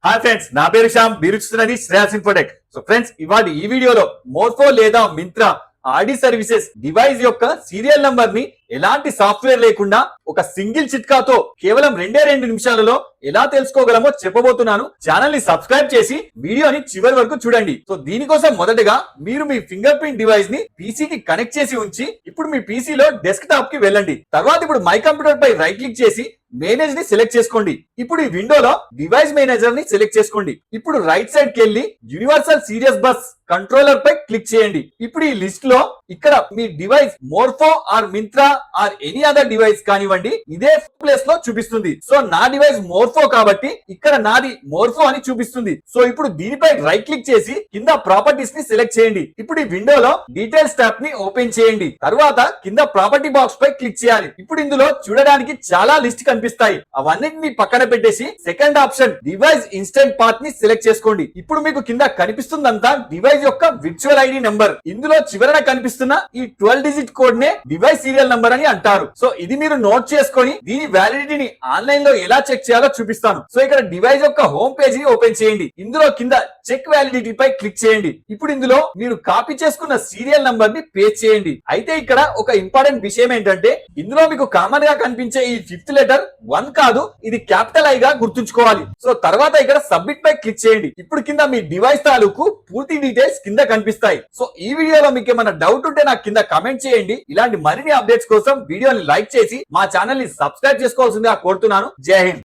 Hi friends, నా పేరు శ్యామ్. మీరు చూస్తున్నది శ్రేయాస్ ఇన్ఫోటెక్. సో ఫ్రెండ్స్, ఇవాళ ఈ వీడియోలో మోర్ఫో లేదా మింత్రా ఆడి సర్వీసెస్ డివైస్ యొక్క సీరియల్ నంబర్ ని ఎలాంటి సాఫ్ట్వేర్ లేకుండా ఒక సింగిల్ చిట్కాతో కేవలం 2 నిమిషాలలో ఎలా తెలుసుకోగలమో చెప్పబోతున్నాను. ఛానల్ ని సబ్స్క్రైబ్ చేసి వీడియోని చివరి వరకు చూడండి. సో దీనికోసం మొదటగా మీరు మీ ఫింగర్ ప్రింట్ డివైస్ ని పీసీ కి కనెక్ట్ చేసి ఉంచి ఇప్పుడు మీ పీసీలో డెస్క్ టాప్ కి వెళ్ళండి. తర్వాత ఇప్పుడు మై కంప్యూటర్ పై రైట్ క్లిక్ చేసి మేనేజ్ ని సెలెక్ట్ చేసుకోండి. ఇప్పుడు ఈ విండోలో డివైస్ మేనేజర్ ని సెలెక్ట్ చేసుకోండి. ఇప్పుడు రైట్ సైడ్ కి వెళ్ళి యూనివర్సల్ సీరియస్ బస్ కంట్రోలర్ పై క్లిక్ చేయండి. ఇప్పుడు ఈ లిస్ట్ లో ఇక్కడ మీ device Morpho or Mantra or any other device కానివ్వండి, ఇదే ప్లేస్ లో చూపిస్తుంది. సో నా డివైస్ మోర్ఫో కాబట్టి ఇక్కడ నాది మోర్ఫో అని చూపిస్తుంది. సో ఇప్పుడు దీనిపై రైట్ క్లిక్ చేసి కింద ప్రాపర్టీస్ ని సెలెక్ట్ చేయండి. ఇప్పుడు ఈ విండోలో డీటెయిల్స్ ట్యాబ్ ని ఓపెన్ చేయండి. తర్వాత కింద ప్రాపర్టీ బాక్స్ పై క్లిక్ చేయాలి. ఇప్పుడు ఇందులో చూడడానికి చాలా లిస్ట్ కనిపిస్తాయి. అవన్నిటిని పక్కన పెట్టేసి second option device instant path ని సెలెక్ట్ చేసుకోండి. ఇప్పుడు మీకు కింద కనిపిస్తుందంతా డివైస్ యొక్క విర్చువల్ ఐడి నెంబర్. ఇందులో చివరన కనిపిస్తున్న ఈ 12 డిజిట్ కోడ్ నే డివైస్ సీరియల్ నంబర్ అని అంటారు. సో ఇది మీరు నోట్ చేసుకొని దీని వ్యాలిడిటీని ఆన్లైన్ లో ఎలా చెక్ చేయాలో చూపిస్తాను. సో ఇక్కడ డివైస్ యొక్క హోమ్ పేజ్ ని ఓపెన్ చేయండి. ఇందులో కింద చెక్ వ్యాలిడిటీ పై క్లిక్ చేయండి. ఇప్పుడు ఇందులో మీరు కాపీ చేసుకున్న సీరియల్ నంబర్ ని పేస్ట్ చేయండి. అయితే ఇక్కడ ఒక ఇంపార్టెంట్ విషయం ఏంటంటే ఇందులో మీకు కామన్ గా కనిపించే ఈ 5th లెటర్ 1 కాదు, ఇది క్యాపిటల్ ఐ గా గుర్తుంచుకోవాలి. సో తర్వాత ఇక్కడ సబ్మిట్ పై క్లిక్ చేయండి. ఇప్పుడు కింద మీ డివైస్ తాలూకు పూర్తి డీటెయిల్స్ కింద కనిపిస్తాయి. సో ఈ వీడియోలో మీకు ఏమైనా డౌట్ ఉంటే నాకు కింద కమెంట్ చేయండి. ఇలాంటి మరిన్ని అప్డేట్స్ కోసం వీడియోని లైక్ చేసి మా ఛానల్ ని సబ్స్క్రైబ్ చేసుకోవాల్సిందిగా కోరుతున్నాను. జై హింద్.